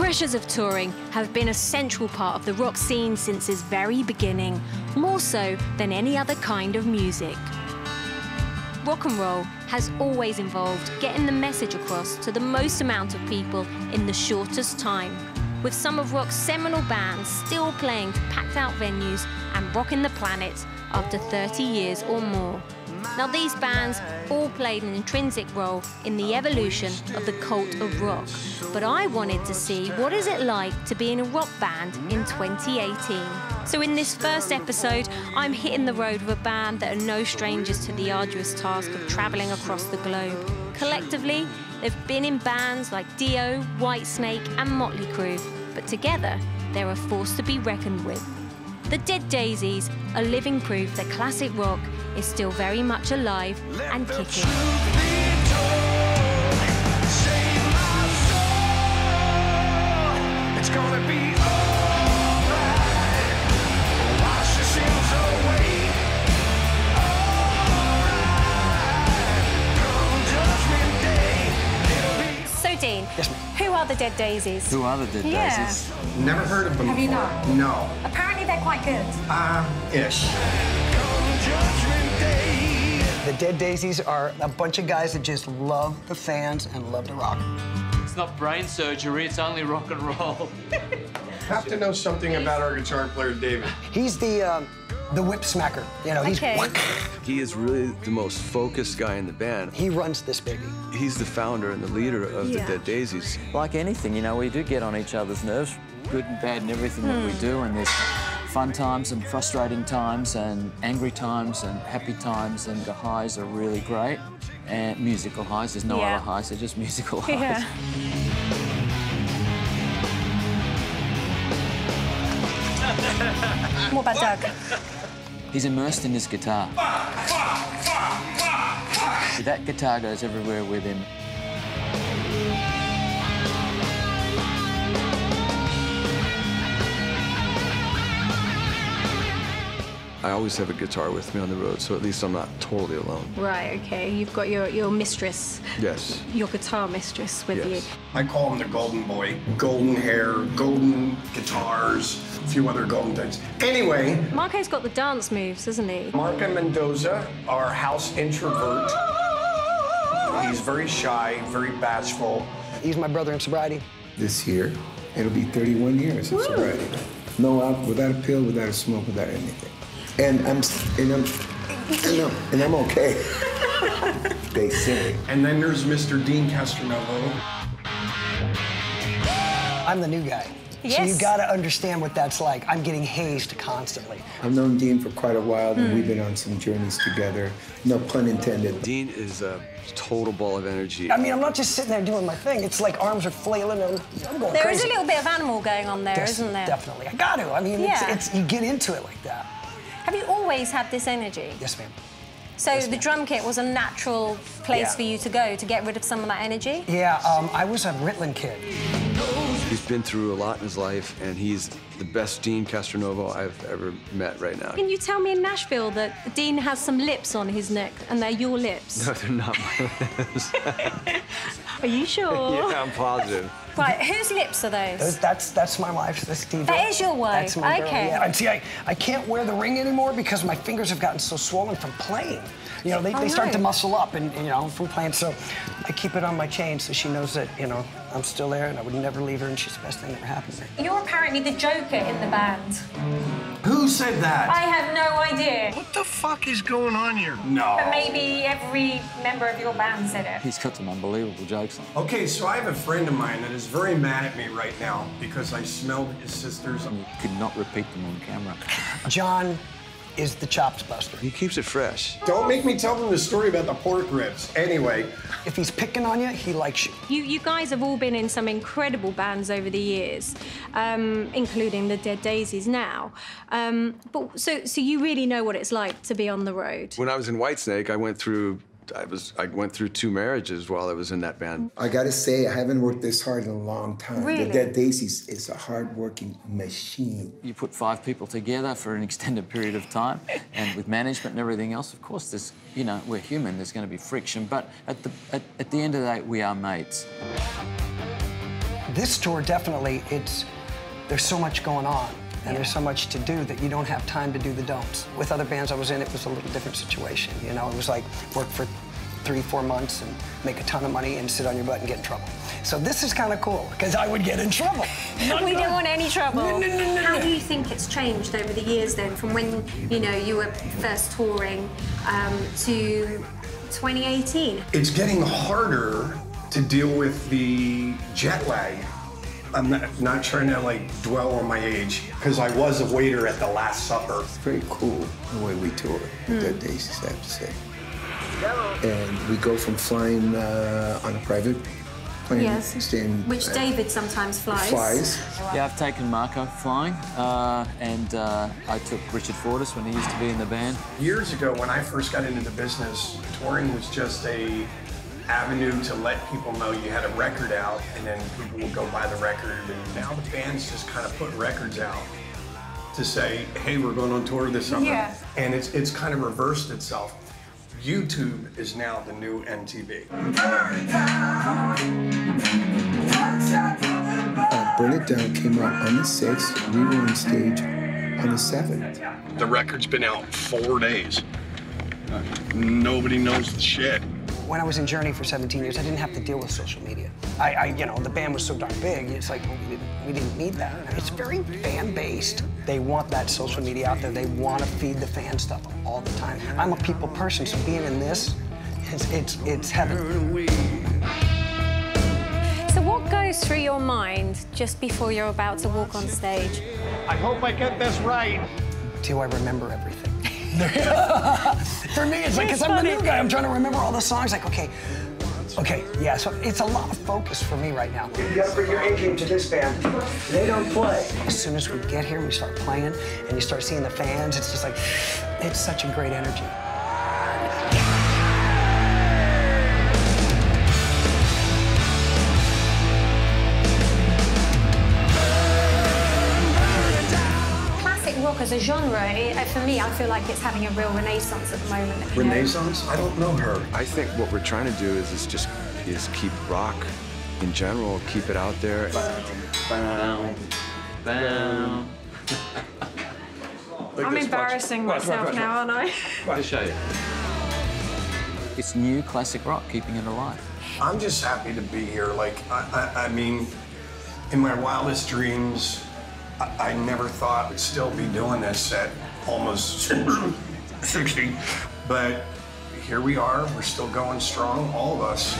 pressures of touring have been a central part of the rock scene since its very beginning, more so than any other kind of music. Rock and roll has always involved getting the message across to the most amount of people in the shortest time, with some of rock's seminal bands still playing to packed out venues and rocking the planet after 30 years or more. Now, these bands all played an intrinsic role in the evolution of the cult of rock, but I wanted to see what is it like to be in a rock band in 2018. So in this first episode, I'm hitting the road with a band that are no strangers to the arduous task of travelling across the globe. Collectively, they've been in bands like Dio, Whitesnake and Mötley Crüe, but together, they're a force to be reckoned with. The Dead Daisies are living proof that classic rock is still very much alive and kicking. It's gonna be alright. Wash your sins away. Alright. Come Judgment Day. So, Dean, yes, ma'am. Who are the Dead Daisies? Who are the Dead Daisies? Never heard of them Have before. you not? No. Apparently they're quite good. Ish. The Dead Daisies are a bunch of guys that just love the fans and love to rock. It's not brain surgery, it's only rock and roll. Have to know something about our guitar player, David. He's the whip smacker. You know, Okay. He is really the most focused guy in the band. He runs this baby. He's the founder and the leader of the Dead Daisies. Like anything, you know, we do get on each other's nerves, good and bad and everything that we do, and there's fun times and frustrating times and angry times and happy times, and the highs are really great. And musical highs, there's no other highs, they're just musical highs. Yeah. What about Doug? He's immersed in his guitar. That guitar goes everywhere with him. I always have a guitar with me on the road, so at least I'm not totally alone. Right, okay. You've got your mistress. Yes. Your guitar mistress with you. I call him the golden boy. Golden hair, golden guitars, a few other golden things. Anyway, Marco's got the dance moves, hasn't he? Marco Mendoza, our house introvert. He's very shy, very bashful. He's my brother in sobriety. This year, it'll be 31 years of sobriety. No alcohol, without a pill, without a smoke, without anything. And I'm okay. They say. And then there's Mr. Dean Castronovo. I'm the new guy. Yes. So you gotta understand what that's like. I'm getting hazed constantly. I've known Dean for quite a while, and we've been on some journeys together. No pun intended. Dean is a total ball of energy. I mean, I'm not just sitting there doing my thing. It's like arms are flailing and I'm going There crazy. is a little bit of animal going on there, isn't there? Definitely. I got to. I mean, it's you get into it like that. Have you always had this energy? Yes, ma'am. So the drum kit was a natural place for you to go to get rid of some of that energy? Yeah, I was a Ritalin kid. He's been through a lot in his life, and he's the best Dean Castronovo I've ever met right now. Can you tell me in Nashville that Dean has some lips on his neck and they're your lips? No, they're not my lips. Are you sure? Yeah, I'm positive. Right, whose lips are those? That's my wife. That's Steve. That is your wife? That's my girl. Okay. Yeah. And see, I can't wear the ring anymore because my fingers have gotten so swollen from playing. You know, they start to muscle up, and you know, from playing. So I keep it on my chain so she knows that I'm still there, and I would never leave her, and she's the best thing that ever happened to me. You're apparently the Joker in the band. Who said that? I have no idea. What the fuck is going on here? No. But maybe every member of your band said it. He's got some unbelievable jokes on. Okay, so I have a friend of mine that is very mad at me right now because I smelled his sister's. You could not repeat them on camera. John is the chops buster. He keeps it fresh. Don't make me tell them the story about the pork ribs. Anyway. If he's picking on you, he likes you. You guys have all been in some incredible bands over the years, including the Dead Daisies now. But so you really know what it's like to be on the road. When I was in Whitesnake, I went through 2 marriages while I was in that band. I gotta say, I haven't worked this hard in a long time. Really? The Dead Daisies is a hard-working machine. You put 5 people together for an extended period of time, and with management and everything else, of course, there's, you know, we're human, there's going to be friction, but at the end of the day, we are mates. This tour, definitely, there's so much going on, and there's so much to do that you don't have time to do the don'ts. With other bands I was in, it was a little different situation, you know? It was like work for 3-4 months and make a ton of money and sit on your butt and get in trouble. So this is kind of cool, because I would get in trouble. We don't want any trouble. No. How do you think it's changed over the years then, from when, you know, you were first touring to 2018? It's getting harder to deal with the jet lag. I'm not trying to like dwell on my age, because I was a waiter at the Last Supper. It's very cool the way we tour with Dead Daisies, I have to say. And we go from flying on a private plane, which David sometimes flies. Yeah, I've taken Marco flying, and I took Richard Fortas when he used to be in the band. Years ago, when I first got into the business, touring was just a avenue to let people know you had a record out, and then people would go buy the record. And now the bands just kind of put records out to say, hey, we're going on tour this summer. Yeah. And it's kind of reversed itself. YouTube is now the new MTV. Burn It Down came out on the 6th. We were on stage on the 7th. The record's been out 4 days. Nobody knows the shit. When I was in Journey for 17 years, I didn't have to deal with social media. You know, the band was so darn big, it's like, well, we didn't need that. It's very fan-based. They want that social media out there. They want to feed the fan stuff all the time. I'm a people person, so being in this, it's heaven. So what goes through your mind just before you're about to walk on stage? I hope I get this right. Do I remember everything? For me, it's like, because I'm the new guy, I'm trying to remember all the songs, like, okay, yeah, so it's a lot of focus for me right now. You gotta bring your A game to this band. They don't play. As soon as we get here, we start playing, and you start seeing the fans, it's just like, it's such a great energy. Rock as a genre, for me, I feel like it's having a real renaissance at the moment. Renaissance? I don't know her. I think what we're trying to do is keep rock in general, keep it out there. Bow, bow. I'm embarrassing myself now, aren't I? To show you. It's new classic rock, keeping it alive. I'm just happy to be here. Like, I mean, in my wildest dreams, I never thought I'd still be doing this at almost 60. But here we are, we're still going strong, all of us.